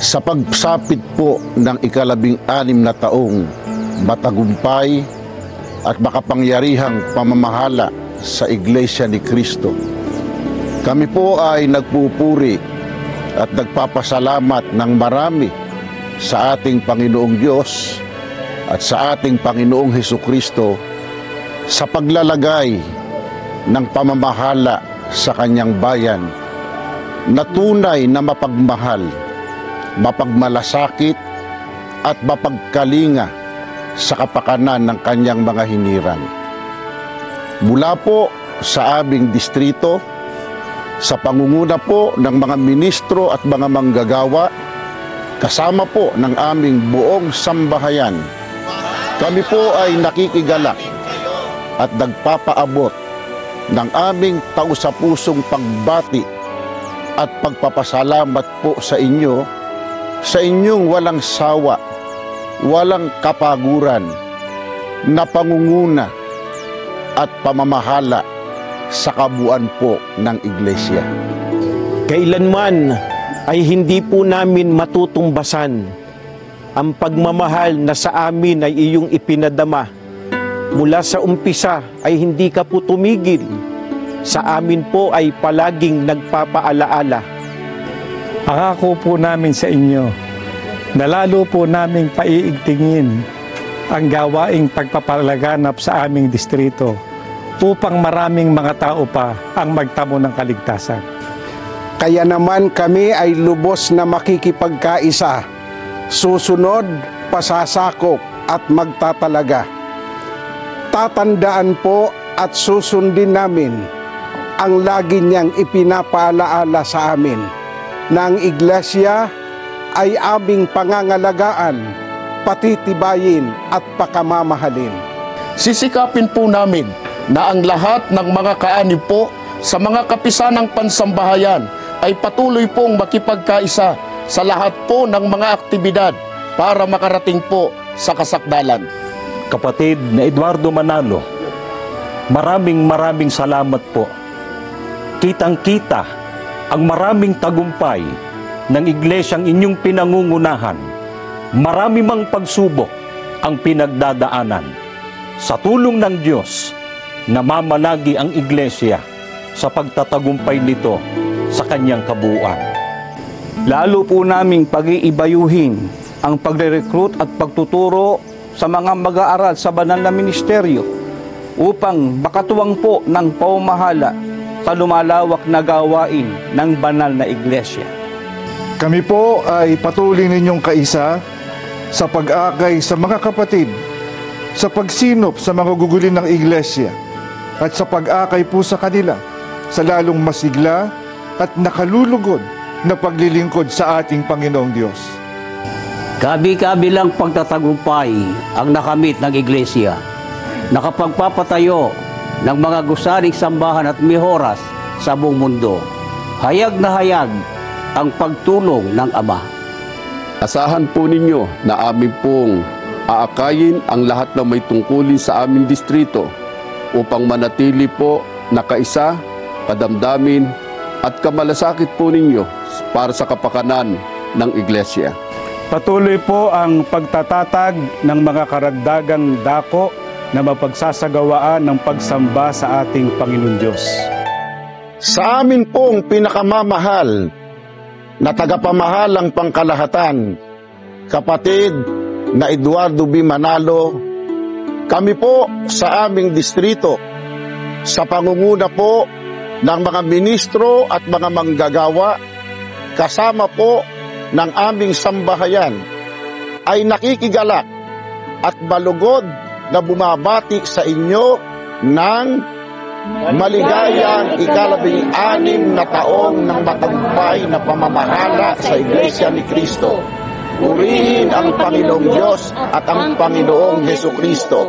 Sa pagsapit po ng ika-16 na taong matagumpay at makapangyarihang pamamahala sa Iglesia ni Cristo, kami po ay nagpupuri at nagpapasalamat ng marami sa ating Panginoong Diyos at sa ating Panginoong Hesukristo sa paglalagay ng pamamahala sa Kanyang bayan na tunay na mapagmahal, mapagmalasakit at mapagkalinga sa kapakanan ng Kanyang mga hinirang. Mula po sa aming distrito, sa pangunguna po ng mga ministro at mga manggagawa, kasama po ng aming buong sambahayan, kami po ay nakikigalak at nagpapaabot ng aming taus-pusong pagbati at pagpapasalamat po sa inyo, sa inyong walang sawa, walang kapaguran na pangunguna at pamamahala sa kabuuan po ng Iglesia. Kailanman ay hindi po namin matutumbasan ang pagmamahal na sa amin ay iyong ipinadama. Mula sa umpisa ay hindi ka po tumigil. Sa amin po ay palaging nagpapaalaala. Pangako po namin sa inyo na lalo po naming paiigtingin ang gawaing pagpapalaganap sa aming distrito upang maraming mga tao pa ang magtamo ng kaligtasan. Kaya naman kami ay lubos na makikipagkaisa, susunod, pasasakop at magtatalaga. Tatandaan po at susundin namin ang lagi niyang ipinapaalaala sa amin na ang Iglesia ay aming pangangalagaan, patitibayin at pakamamahalin. Sisikapin po namin na ang lahat ng mga kaanib po sa mga kapisanang pansambahayan ay patuloy pong makipagkaisa sa lahat po ng mga aktibidad para makarating po sa kasakdalan. Kapatid na Eduardo Manalo, maraming salamat po. Kitang-kita ang maraming tagumpay ng iglesyang inyong pinangungunahan. Marami mang pagsubok ang pinagdadaanan. Sa tulong ng Diyos, namamalagi ang iglesia sa pagtatagumpay nito sa kanyang kabuuan. Lalo po naming pag-iibayuhin ang pagre-recruit at pagtuturo sa mga mag-aaral sa banal na ministeryo upang makatuwang po ng pamamahala sa lumalawak na gawain ng banal na iglesia. Kami po ay patuloy ninyong kaisa sa pag-akay sa mga kapatid, sa pagsinop sa mga gugulin ng iglesia, at sa pag-akay po sa kanila sa lalong masigla at nakalulugod na paglilingkod sa ating Panginoong Diyos. Kabi-kabilang pagtatagumpay ang nakamit ng iglesia, nakapagpapatayo ng mga gusaring sambahan at mihoras sa buong mundo. Hayag na hayag ang pagtulong ng Ama. Asahan po ninyo na amin pong aakayin ang lahat na may tungkulin sa aming distrito upang manatili po na kaisa, kadamdamin at kamalasakit po ninyo para sa kapakanan ng iglesia. Patuloy po ang pagtatatag ng mga karagdagang dako na mapagsasagawaan ng pagsamba sa ating Panginoon Diyos. Sa amin pong pinakamamahal na tagapamahalang pangkalahatan, kapatid na Eduardo B. Manalo, kami po sa aming distrito, sa pangunguna po ng mga ministro at mga manggagawa, kasama po ng aming sambahayan, ay nakikigalak at malugod na bumabati sa inyo ng maligayang ika-16 na taong ng matagumpay na pamamahala sa Iglesia ni Cristo. Purihin ang Panginoong Diyos at ang Panginoong Hesukristo.